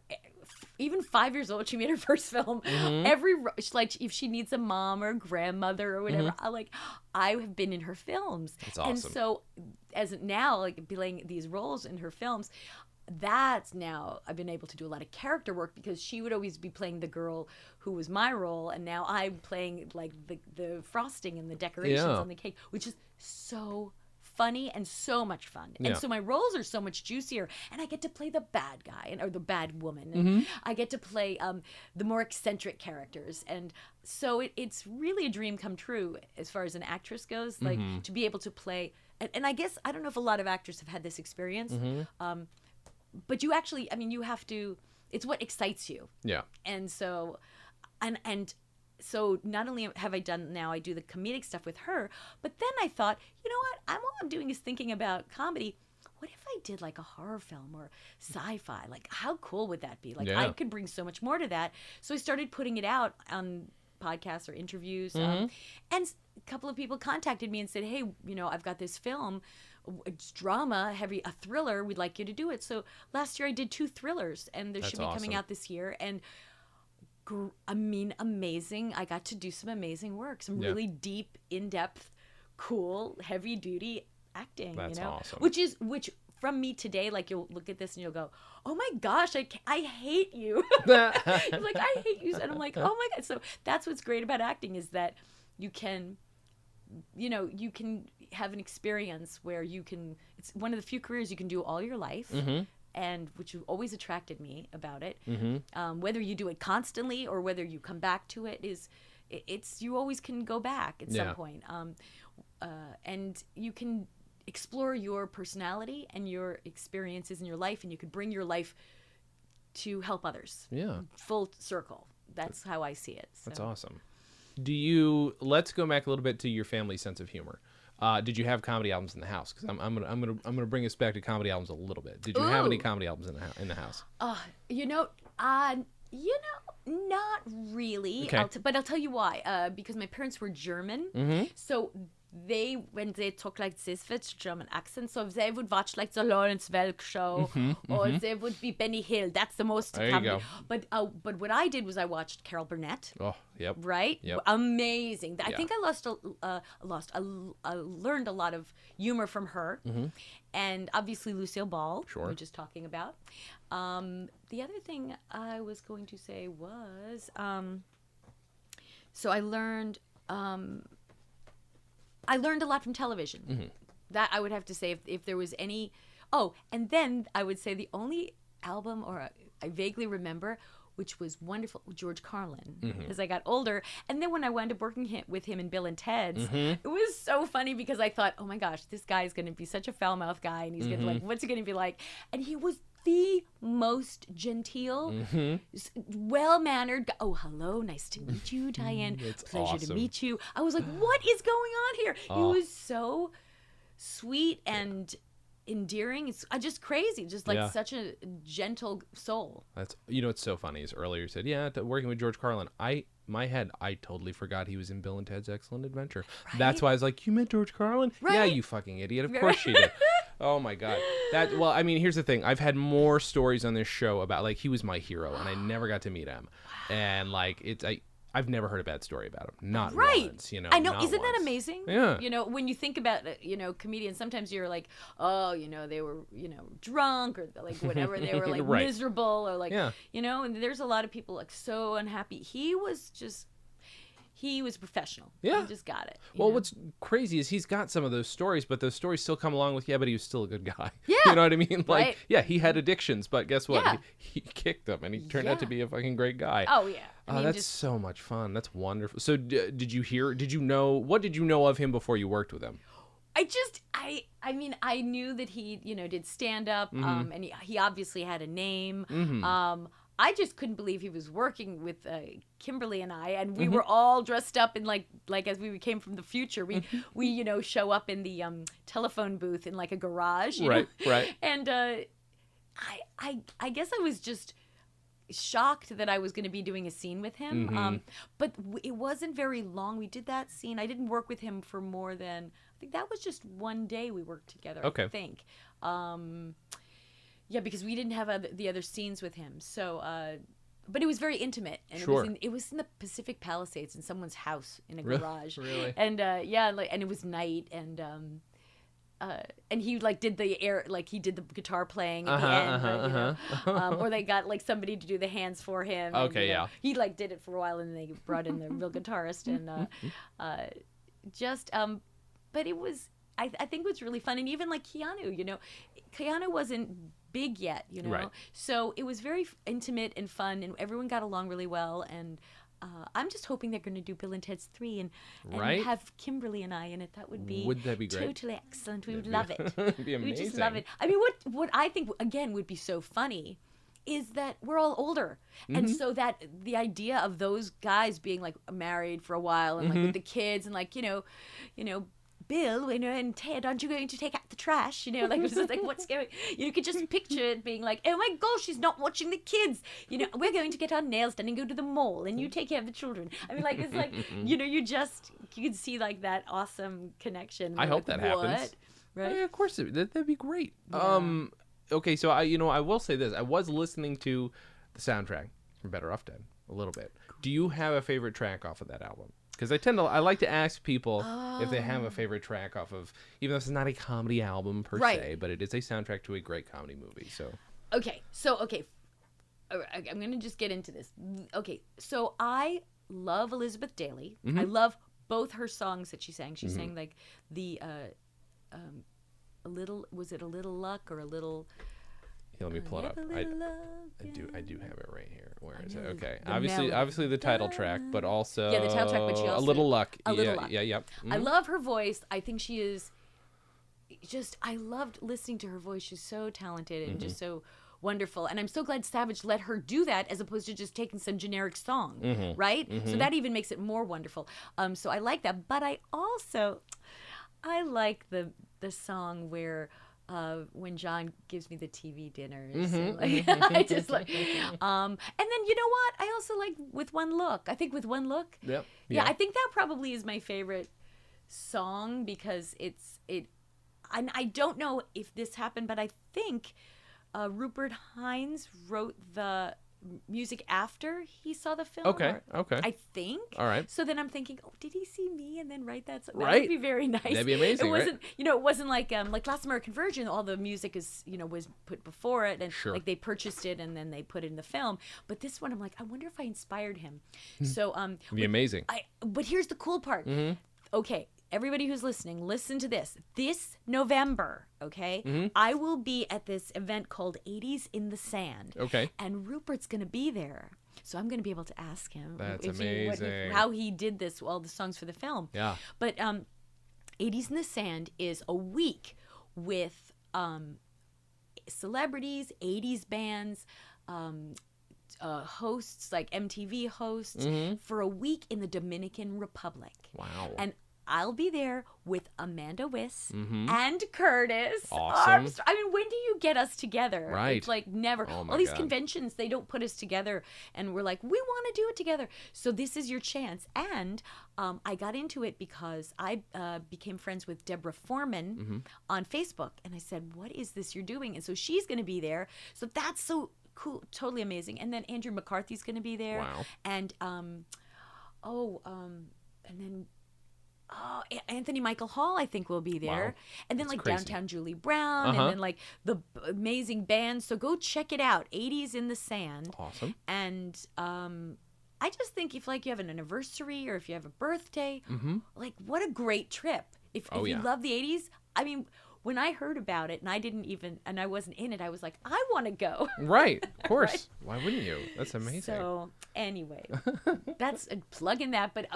even 5 years old, she made her first film. Like if she needs a mom or a grandmother or whatever, I have been in her films.
That's awesome.
And so as now, like playing these roles in her films, that's now I've been able to do a lot of character work, because she would always be playing the girl who was my role, and now I'm playing like the frosting and the decorations on the cake, which is so funny and so much fun. And so my roles are so much juicier, and I get to play the bad guy or the bad woman, and I get to play the more eccentric characters. And so it's really a dream come true as far as an actress goes, like to be able to play, and I guess I don't know if a lot of actors have had this experience, but you actually, I mean, you have to, it's what excites you.
Yeah.
And so and so not only have I done now, I do the comedic stuff with her, but then I thought, you know what? All I'm doing is thinking about comedy. What if I did like a horror film or sci-fi? Like, how cool would that be? Like,
Yeah.
I could bring so much more to that. So I started putting it out on podcasts or interviews. And a couple of people contacted me and said, hey, I've got this film. It's drama, heavy, a thriller. We'd like you to do it. So last year I did 2 thrillers, and they should be coming out this year. And amazing. I got to do some amazing work, some really deep, in-depth, cool, heavy-duty acting.
That's awesome.
Which from me today, like you'll look at this and you'll go, oh my gosh, I hate you. Like, I hate you. And I'm like, oh my God. So that's what's great about acting is that you can have an experience where it's one of the few careers you can do all your life. And which always attracted me about it. Whether you do it constantly or whether you come back to it you always can go back at some point. And you can explore your personality and your experiences in your life, and you could bring your life to help others. Yeah. Full circle. That's how I see it. So.
That's awesome. Let's go back a little bit to your family's sense of humor. Did you have comedy albums in the house? Because I'm gonna bring us back to comedy albums a little bit. Did you have any comedy albums in the house?
Not really.
Okay.
But I'll tell you why. Because my parents were German, so when they talk like this with German accent, so they would watch like the Lawrence Welk show, or they would be Benny Hill. That's the most
there
comedy.
You go.
But what I did was I watched Carol Burnett.
Oh, yep.
Right?
Yep.
Amazing. I think I learned a lot of humor from her. And obviously Lucille Ball, we were just talking about. The other thing I was going to say was, so I learned a lot from television. That I would have to say if there was any. Oh, and then I would say the only album I vaguely remember, which was wonderful, George Carlin, as I got older. And then when I wound up working with him in Bill and Ted's, it was so funny because I thought, oh my gosh, this guy is going to be such a foul-mouthed guy, and he's going to like, what's he going to be like? And he was the most genteel, well-mannered guy. Oh, hello, nice to meet you, Diane. Pleasure to meet you. I was like, what is going on here? He was so sweet and endearing. It's just crazy, just like such a gentle soul.
That's it's so funny is earlier you said working with George Carlin. I totally forgot he was in Bill and Ted's Excellent Adventure. Right? That's why I was like, you met George Carlin?
Right?
Yeah, you fucking idiot. Of course she did. Oh my God. Here's the thing. I've had more stories on this show about like he was my hero and I never got to meet him. And like I've never heard a bad story about him. Not once,
I know. Isn't
once.
that amazing?
Yeah.
When you think about, comedians, sometimes you're like, oh, they were, drunk or like whatever. They were like miserable or like, and there's a lot of people like so unhappy. He was professional.
Yeah.
He just got it.
Well, what's crazy is he's got some of those stories, but those stories still come along with, but he was still a good guy.
Yeah.
You know what I mean? Like,
right.
yeah, he had addictions, but guess what?
Yeah.
He kicked them and he turned out to be a fucking great guy.
Oh, yeah.
That's so much fun. That's wonderful. So what did you know of him before you worked with him?
I knew that he, did stand up, and he obviously had a name. I just couldn't believe he was working with Kimberly and I, and we were all dressed up in like as we came from the future. We show up in the telephone booth in like a garage, you know?
Right.
And I guess I was just shocked that I was going to be doing a scene with him. But it wasn't very long. We did that scene. I didn't work with him for more than, I think that was just one day we worked together.
Okay.
I think. Yeah, because we didn't have the other scenes with him. So, but it was very intimate, and it was in the Pacific Palisades in someone's house in a garage.
Really?
And and it was night, and he like did the air, like he did the guitar playing at the end, or they got like somebody to do the hands for him.
Okay,
and, he like did it for a while, and they brought in the real guitarist, and but it was. I think it was really fun, and even like Keanu, Keanu wasn't big yet,
Right.
So it was very intimate and fun, and everyone got along really well. And I'm just hoping they're going to do Bill and Ted's 3 and have Kimberly and I in it.
Would that be great?
Totally excellent. We would love it.
It'd be amazing.
We just love it. I mean, what I think again would be so funny is that we're all older. And so that the idea of those guys being like married for a while and like with the kids and like, you know, Bill, and Ted, aren't you going to take out the trash? Like it's just like what's going. You could just picture it being like, oh my gosh, she's not watching the kids. We're going to get our nails done and go to the mall, and you take care of the children. I mean, like it's like you can see like that awesome connection.
I hope that happens.
Right?
Yeah, of course, that'd be great.
Yeah.
Okay, so I will say this: I was listening to the soundtrack from Better Off Dead a little bit. Do you have a favorite track off of that album? Because I like to ask people if they have a favorite track off of, even though this is not a comedy album per se, but it is a soundtrack to a great comedy movie. So
okay, I'm gonna just get into this. Okay, so I love Elizabeth Daily. I love both her songs that she sang. She sang like the a little luck or a little.
Here, let me pull it up. I do have it right here. Where is it? Okay,
melody.
obviously the title track, but also
the title track, but she also
a little luck.
A Little Luck.
Yeah.
I love her voice. I think she is I loved listening to her voice. She's so talented and just so wonderful. And I'm so glad Savage let her do that as opposed to just taking some generic song, right? So that even makes it more wonderful. So I like that. But I like the song where when John gives me the TV dinners. I just like, and then you know what? I also like With One Look. I think With One Look.
Yep.
Yeah, I think that probably is my favorite song because and I don't know if this happened, but I think Rupert Hines wrote the music after he saw the film.
Okay.
I think.
All right.
So then I'm thinking, oh, did he see me and then write that song? That
Right.
would be very nice.
That'd be amazing.
It wasn't, it wasn't like Last American Virgin. All the music is, was put before it, and
Sure.
like they purchased it and then they put it in the film. But this one, I'm like, I wonder if I inspired him. So
It'd be amazing.
But here's the cool part. Okay. Everybody who's listening, listen to this. This November, okay, I will be at this event called 80s in the Sand.
Okay.
And Rupert's going to be there. So I'm going to be able to ask him
That's amazing.
how he did this, all the songs for the film.
Yeah.
But 80s in the Sand is a week with celebrities, 80s bands, hosts, like MTV hosts, for a week in the Dominican Republic.
Wow.
And I'll be there with Amanda Wyss and Curtis.
Awesome.
Armstrong. I mean, when do you get us together?
Right.
It's like never.
Oh my
All these
God.
conventions, they don't put us together. And we're like, we want to do it together. So this is your chance. And I got into it because I became friends with Deborah Foreman on Facebook. And I said, what is this you're doing? And so she's going to be there. So that's so cool. Totally amazing. And then Andrew McCarthy's going to be there.
Wow.
And, and then... Oh, Anthony Michael Hall, I think, will be there.
Wow.
And then,
That's
like,
crazy.
Downtown Julie Brown, and then, like, the amazing band. So go check it out, 80s in the Sand.
Awesome.
And I just think if, like, you have an anniversary or if you have a birthday, like, what a great trip. If you love the 80s, I mean... When I heard about it, and I wasn't in it, I was like, I want to go.
Right, of course.
Right?
Why wouldn't you? That's amazing.
So anyway, that's a plug in that, but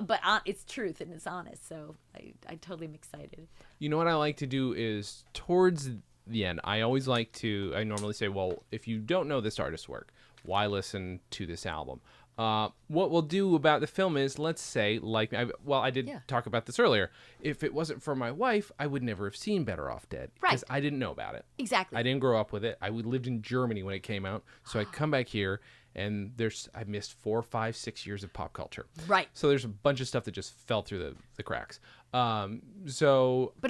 it's truth and it's honest. So I totally am excited.
You know what I like to do is towards the end, I normally say, well, if you don't know this artist's work, why listen to this album? What we'll do about the film is, let's say, I did talk about this earlier. If it wasn't for my wife, I would never have seen Better Off Dead.
Right.
Because I didn't know about it.
Exactly.
I didn't grow up with it. I lived in Germany when it came out. So I come back here, and I missed 4, 5, 6 years of pop culture.
Right.
So there's a bunch of stuff that just fell through the cracks.
But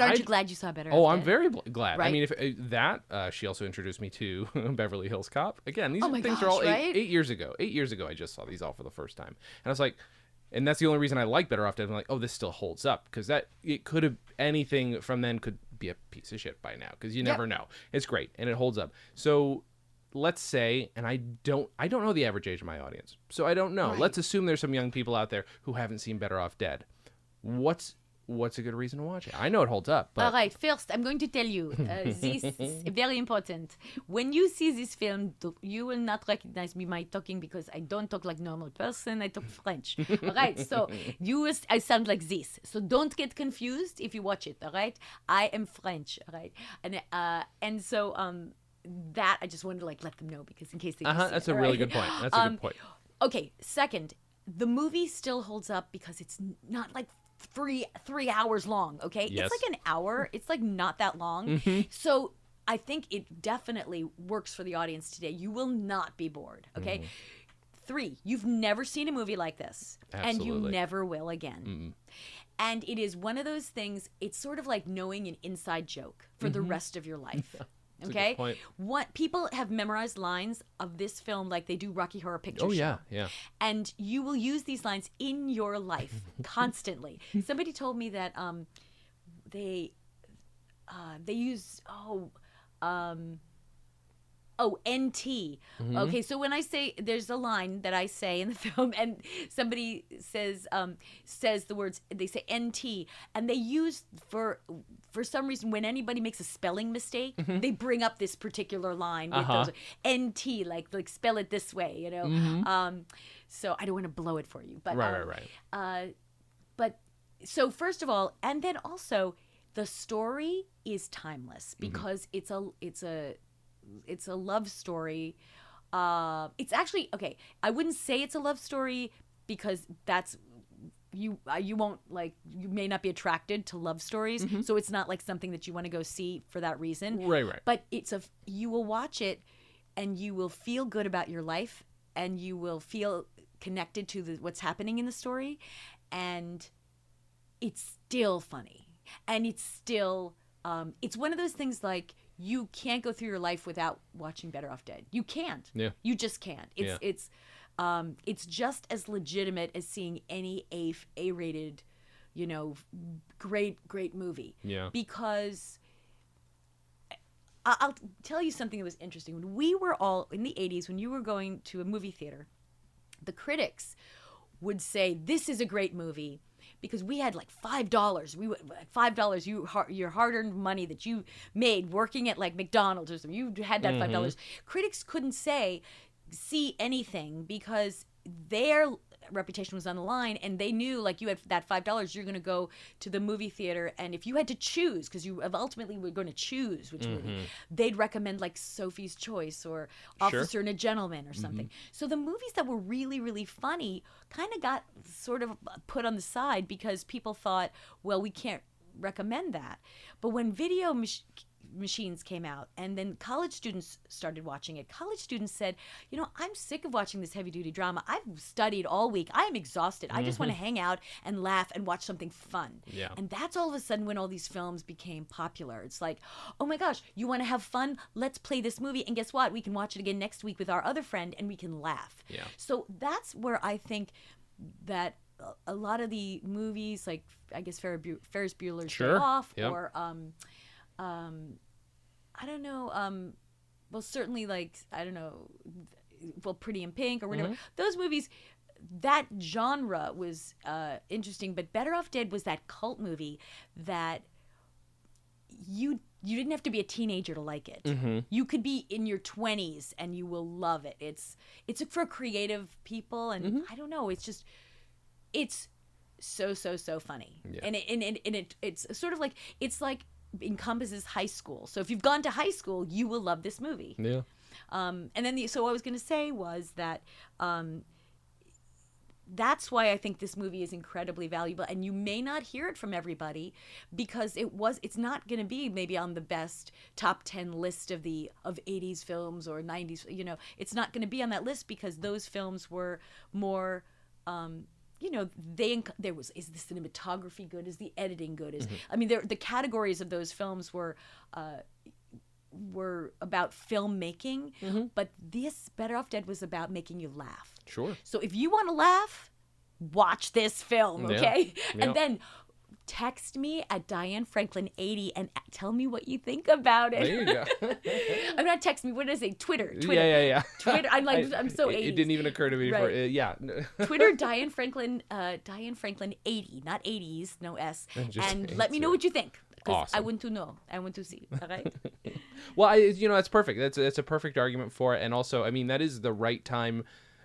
aren't you glad you saw Better Off Dead?
I'm very glad.
Right?
I mean, she also introduced me to Beverly Hills Cop. Again, these things
gosh,
are all
right?
8 years ago. 8 years ago, I just saw these all for the first time. And I was like, and that's the only reason I like Better Off Dead. I'm like, oh, this still holds up. Because it could have, anything from then could be a piece of shit by now. Because you never know. It's great. And it holds up. So let's say, and I don't know the average age of my audience. So I don't know.
Right.
Let's assume there's some young people out there who haven't seen Better Off Dead. What's a good reason to watch it? I know it holds up, but...
All right, first, I'm going to tell you, this is very important. When you see this film, you will not recognize me talking because I don't talk like normal person. I talk French. All right, so I sound like this. So don't get confused if you watch it, all right? I am French, all right? And so that I just wanted to like let them know because in case they didn't see
That's
it.
a
All
really
right?
good point. That's a good point.
Okay, second, the movie still holds up because it's not like three hours long. Okay,
Yes.
it's like an hour. It's like not that long. So I think it definitely works for the audience today. You will not be bored. Okay. 3, you've never seen a movie like this, and you
Absolutely.
never will again. And it is one of those things. It's sort of like knowing an inside joke for the rest of your life.
a good
Okay,
point.
what people have memorized lines of this film like they do Rocky Horror Picture
Oh,
Show.
yeah, yeah.
And you will use these lines in your life constantly. Somebody told me that they use NT. Okay, so when I say there's a line that I say in the film, and somebody says the words, they say NT, and they use for some reason when anybody makes a spelling mistake, they bring up this particular line with those NT, like spell it this way, you know. So I don't want to blow it for you, but
Right.
but so first of all, and then also the story is timeless because it's a love story. It's actually okay. I wouldn't say it's a love story because that's you won't like, you may not be attracted to love stories, so it's not like something that you want to go see for that reason.
Right.
But you will watch it and you will feel good about your life and you will feel connected to what's happening in the story, and it's still funny, and it's still it's one of those things like you can't go through your life without watching Better Off Dead. You can't.
Yeah.
You just can't. It's just as legitimate as seeing any A-rated, you know, great movie.
Yeah.
Because I'll tell you something that was interesting. When we were all in the 80s, when you were going to a movie theater, the critics would say, this is a great movie, because we had like $5. We would $5. Your hard-earned money that you made working at like McDonald's or something. You had that $5. Critics couldn't see anything because their reputation was on the line, and they knew like you had that $5. You're going to go to the movie theater, and if you had to choose, because you ultimately were going to choose which movie, they'd recommend like Sophie's Choice or Officer and a Gentleman or something. So the movies that were really, really funny kind of got sort of put on the side because people thought, well, we can't recommend that. But when video machines came out and then college students started watching it, college students said, you know, I'm sick of watching this heavy duty drama. I've studied all week. I am exhausted. I just want to hang out and laugh and watch something fun.
Yeah.
And that's all of a sudden when all these films became popular. It's like, oh my gosh, you want to have fun? Let's play this movie. And guess what? We can watch it again next week with our other friend and we can laugh.
Yeah.
So that's where I think that a lot of the movies, like I guess Ferris Bueller's Day Off, or I don't know, well, certainly like, I don't know, well, Pretty in Pink or whatever. Those movies, that genre was interesting, but Better Off Dead was that cult movie that you didn't have to be a teenager to like it. You could be in your 20s and you will love it. It's for creative people, and I don't know, it's so funny.
Yeah.
And it's sort of like, it's like encompasses high school. So if you've gone to high school, you will love this movie.
Yeah.
And then so what I was going to say was that that's why I think this movie is incredibly valuable, and you may not hear it from everybody because it's not going to be maybe on the best top 10 list of 80s films or 90s, you know, it's not going to be on that list because those films were more you know, is the cinematography good? Is the editing good? I mean, the categories of those films were about filmmaking, but this Better Off Dead was about making you laugh.
Sure.
So if you want to laugh, watch this film, okay?
Yeah.
And then text me at Diane Franklin 80 and tell me what you think about it.
There you go.
I'm not text me. What did I say? Twitter.
Yeah.
Twitter. I'm so 80s.
It didn't even occur to me before.
Right.
Yeah.
Twitter Diane Franklin 80, not 80s, no S. And let me know what you think. Because
Awesome.
I want to know. I want to see. All right.
Well, that's perfect. That's a perfect argument for it. And also, I mean, that is the right time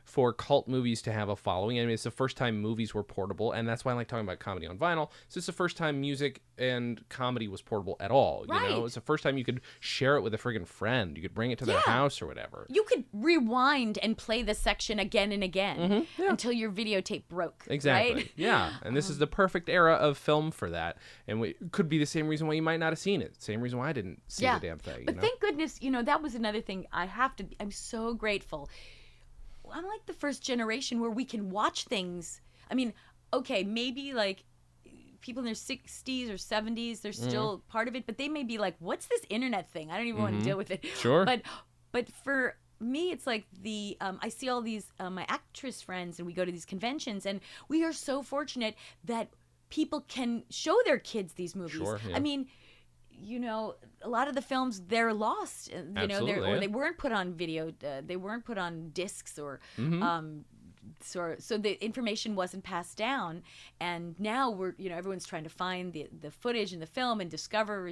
for cult movies to have a following. I mean, it's the first time movies were portable, and that's why I like talking about comedy on vinyl. So it's the first time music and comedy was portable at all. You know, it's the first time you could share it with a friggin' friend. You could bring it to their house or whatever.
You could rewind and play the section again and again until your videotape broke.
Exactly.
Right?
Yeah. And this is the perfect era of film for that. And it could be the same reason why you might not have seen it. Same reason why I didn't see the damn thing.
But thank goodness, that was another thing I'm so grateful. I'm like the first generation where we can watch things. I mean, okay, maybe like people in their 60s or 70s, they're still part of it, but they may be like, what's this internet thing? I don't even want to deal with it.
Sure.
But for me, it's like I see all these, my actress friends, and we go to these conventions, and we are so fortunate that people can show their kids these movies.
Sure, yeah.
I mean, a lot of the films, they're lost, or they weren't put on video, they weren't put on discs, or so the information wasn't passed down, and now we're everyone's trying to find the footage in the film and discover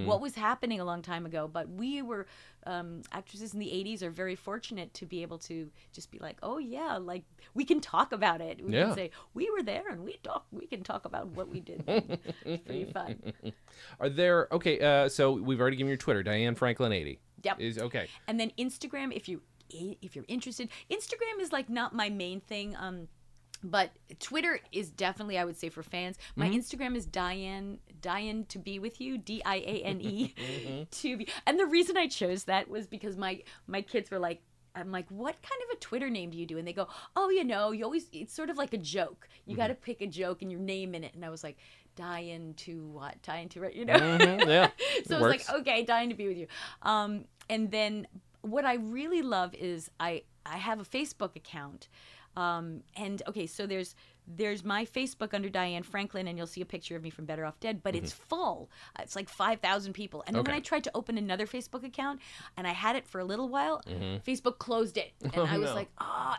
what was happening a long time ago. But we were actresses in the 80s are very fortunate to be able to just be like, oh yeah, like we can talk about it. We can say we were there and we can talk about what we did. It's pretty fun.
Are there so we've already given your Twitter, Diane Franklin 80.
Yep.
Is okay.
And then Instagram, if you're interested. Instagram is like not my main thing, but Twitter is definitely, I would say, for fans. My Instagram is Diane to be with you, Diane to be. And the reason I chose that was because my kids were like, I'm like, what kind of a Twitter name do you do? And they go, oh, you always, it's sort of like a joke. You got to pick a joke and your name in it. And I was like, Diane to what? Diane to,
Yeah.
So I was like, okay, Diane to be with you. And then what I really love is I have a Facebook account. And okay, so there's my Facebook under Diane Franklin, and you'll see a picture of me from Better Off Dead, but it's full. It's like 5,000 people. And then when I tried to open another Facebook account, and I had it for a little while, Facebook closed it. And I was like,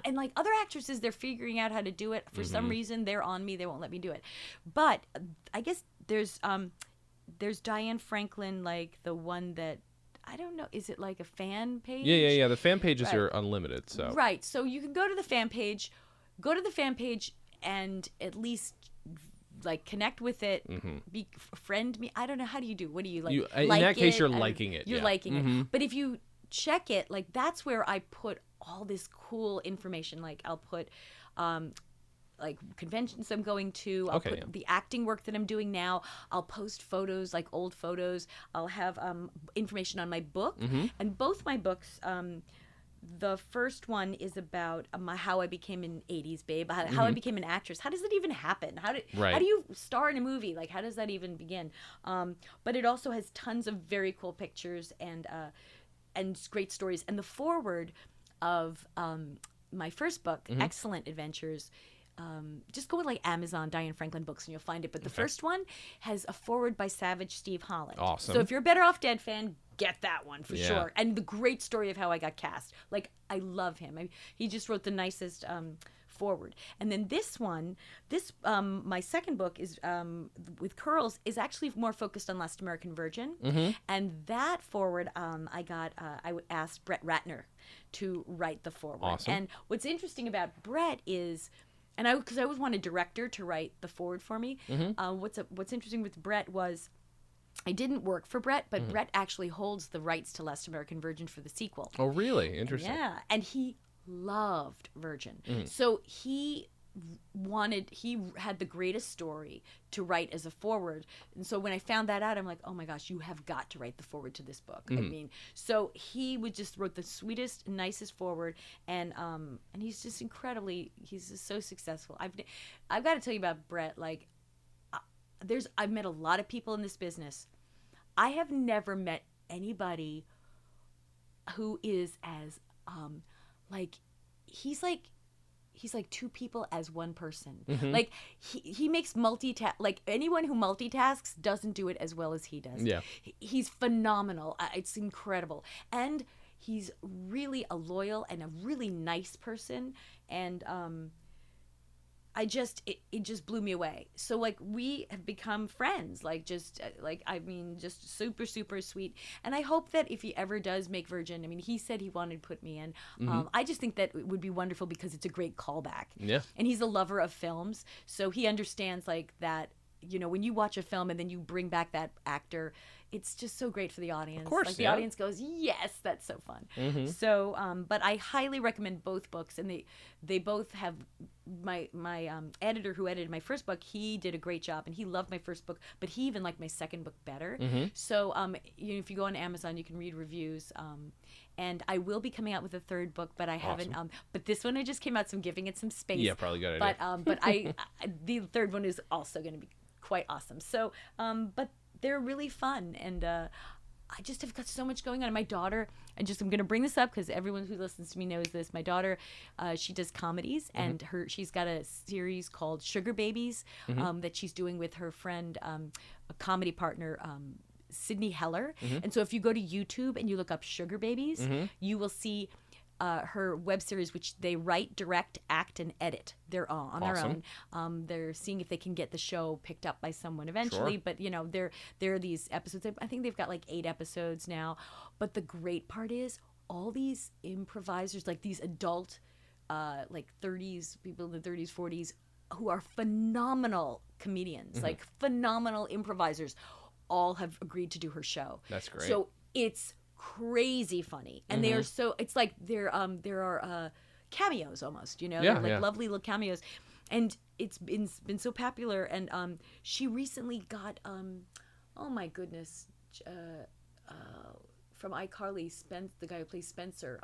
and like other actresses, they're figuring out how to do it. For some reason, they're on me. They won't let me do it. But I guess there's Diane Franklin, like the one that, I don't know. Is it like a fan page?
Yeah. The fan pages are unlimited. So
right. So you can go to the fan page, and at least like connect with it, friend me. I don't know. How do you do? What do you like?
In that case, you're liking it.
You're liking it. But if you check it, like that's where I put all this cool information. Like I'll put like conventions I'm going to. I'll put the acting work that I'm doing now. I'll post photos, like old photos. I'll have information on my book. And both my books, the first one is about how I became an 80s babe, how I became an actress. How does it even happen? How do you star in a movie? Like, how does that even begin? But it also has tons of very cool pictures and great stories. And the foreword of my first book, Excellent Adventures, just go with like Amazon, Diane Franklin books, and you'll find it. But the first one has a foreword by Savage Steve Holland.
Awesome.
So if you're a Better Off Dead fan, get that one for sure. And the great story of how I got cast. Like, I love him. He just wrote the nicest forward. And then this one, my second book is with Curls, is actually more focused on Last American Virgin. And that forward, I asked Brett Ratner to write the forward.
Awesome.
And what's interesting about Brett is, because I always wanted a director to write the forward for me. What's interesting with Brett was, I didn't work for Brett, but Brett actually holds the rights to Last American Virgin for the sequel.
Oh, really? Interesting.
Yeah, and he loved Virgin. So he had the greatest story to write as a forward. And so when I found that out, I'm like, oh my gosh, you have got to write the forward to this book. I mean, so he wrote the sweetest, nicest forward, and he's just he's just so successful. I've got to tell you about Brett. Like, I've met a lot of people in this business. I have never met anybody who is as he's like two people as one person. Like he makes multitask. Like anyone who multitasks doesn't do it as well as he does.
Yeah,
he's phenomenal. It's incredible, and he's really a loyal and a really nice person. And it just blew me away. So like we have become friends, like just just super, super sweet. And I hope that if he ever does make Virgin, I mean, he said he wanted to put me in. I just think that it would be wonderful because it's a great callback.
Yeah.
And he's a lover of films, so he understands like that. When you watch a film and then you bring back that actor, it's just so great for the audience.
Of course,
like the audience goes, yes, that's so fun. So, but I highly recommend both books, and they both have my editor who edited my first book. He did a great job, and he loved my first book, but he even liked my second book better. So, if you go on Amazon, you can read reviews. And I will be coming out with a third book, but I haven't. But this one I just came out, so I'm giving it some space.
Yeah, probably good idea.
But the third one is also going to be quite awesome. So, but they're really fun, and I just have got so much going on. My daughter, I'm going to bring this up because everyone who listens to me knows this. My daughter, she does comedies, and she's got a series called Sugar Babies that she's doing with her friend, a comedy partner, Sydney Heller. And so if you go to YouTube and you look up Sugar Babies, you will see her web series, which they write, direct, act, and edit. They're all on their own. They're seeing if they can get the show picked up by someone eventually. Sure. But there are these episodes. I think they've got like 8 episodes now. But the great part is all these improvisers, like these adult, like 30s people in the 30s, 40s, who are phenomenal comedians, like phenomenal improvisers, all have agreed to do her show.
That's great.
So it's crazy funny, and they are so. It's like there are cameos almost, like lovely little cameos, and it's been so popular. And she recently got oh my goodness, from iCarly, the guy who plays Spencer.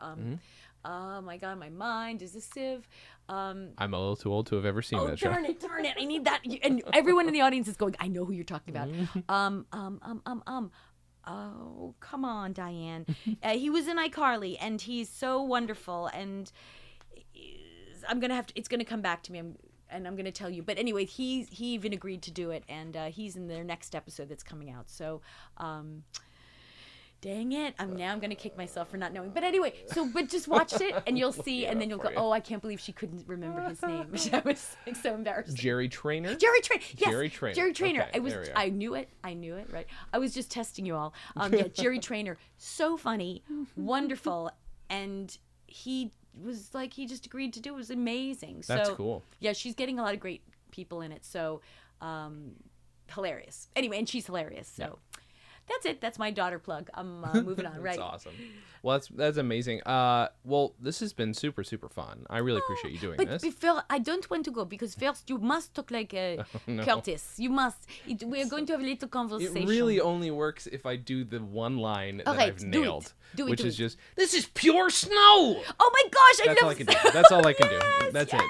Oh my God, my mind is a sieve.
I'm a little too old to have ever seen that show.
Darn it! I need that. And everyone in the audience is going, I know who you're talking about. Oh, come on, Diane. He was in iCarly, and he's so wonderful. And it's gonna come back to me. And I'm gonna tell you. But anyway, he even agreed to do it, and he's in their next episode that's coming out. So, dang it! I'm gonna kick myself for not knowing. But anyway, but just watch it, and you'll see, and then you'll go, oh, I can't believe she couldn't remember his name. I was like, so embarrassed.
Jerry Trainer.
Yes. Jerry Trainer.
Okay,
I knew it. Right. I was just testing you all. Yeah, Jerry Trainer, so funny, wonderful, and he just agreed to do it. It was amazing.
That's cool.
Yeah, she's getting a lot of great people in it. So, hilarious. Anyway, and she's hilarious. So. Yeah. That's it. That's my daughter plug. I'm moving on. Right.
That's awesome. Well, that's amazing. Well, this has been super, super fun. I really appreciate you doing this.
But Phil, I don't want to go because first you must talk like Curtis. You must. We are going to have a little conversation.
It really only works if I do the one line that I've nailed,
which
is just, "This is pure snow."
Oh my gosh,
That's all I can do. That's all I can do. That's it.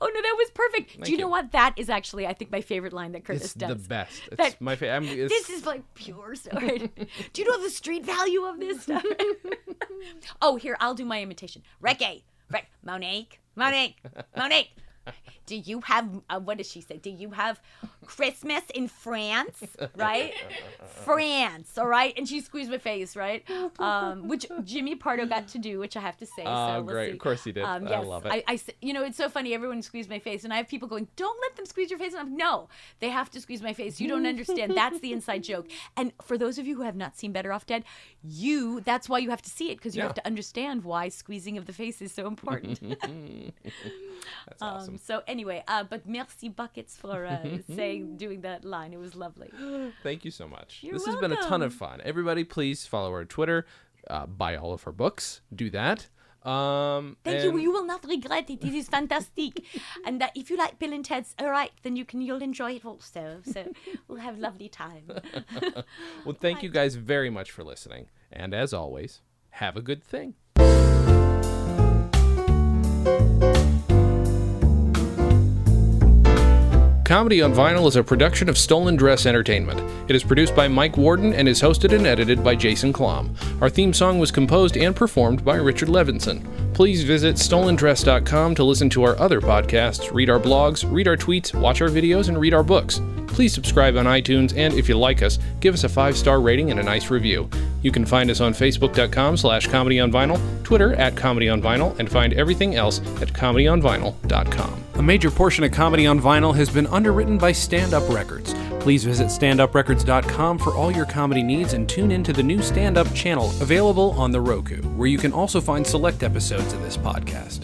Oh no, that was perfect. Do you know what? That is actually, I think, my favorite line that Curtis does.
It's the best. It's my favorite.
This is like pure story. Do you know the street value of this stuff? Oh, here, I'll do my imitation. Monique. Do you have, what does she say? Do you have Christmas in France, right? France, all right? And she squeezed my face, right? Which Jimmy Pardo got to do, which I have to say. So
great.
See.
Of course he did.
Yes,
I love it.
It's so funny. Everyone squeezed my face. And I have people going, don't let them squeeze your face. And I'm no, they have to squeeze my face. You don't understand. That's the inside joke. And for those of you who have not seen Better Off Dead, that's why you have to see it, because you have to understand why squeezing of the face is so important.
That's awesome.
So anyway, but merci buckets for doing that line. It was lovely.
Thank you so much.
You're
this
welcome.
has been a ton of fun. Everybody, please follow our Twitter. Buy all of her books. Do that.
Thank you. You will not regret it. It is fantastic. And if you like Bill and Ted's, all right, then you'll enjoy it also. So we'll have a lovely time.
Well, thank you guys very much for listening. And as always, have a good thing. Comedy on Vinyl is a production of Stolen Dress Entertainment. It is produced by Mike Warden and is hosted and edited by Jason Klamm. Our theme song was composed and performed by Richard Levinson. Please visit stolendress.com to listen to our other podcasts, read our blogs, read our tweets, watch our videos, and read our books. Please subscribe on iTunes, and if you like us, give us a 5-star rating and a nice review. You can find us on Facebook.com/ComedyOnVinyl, Twitter @ComedyOnVinyl, and find everything else at ComedyOnVinyl.com. A major portion of Comedy on Vinyl has been underwritten by Stand Up Records. Please visit StandUpRecords.com for all your comedy needs and tune into the new Stand Up channel available on the Roku, where you can also find select episodes of this podcast.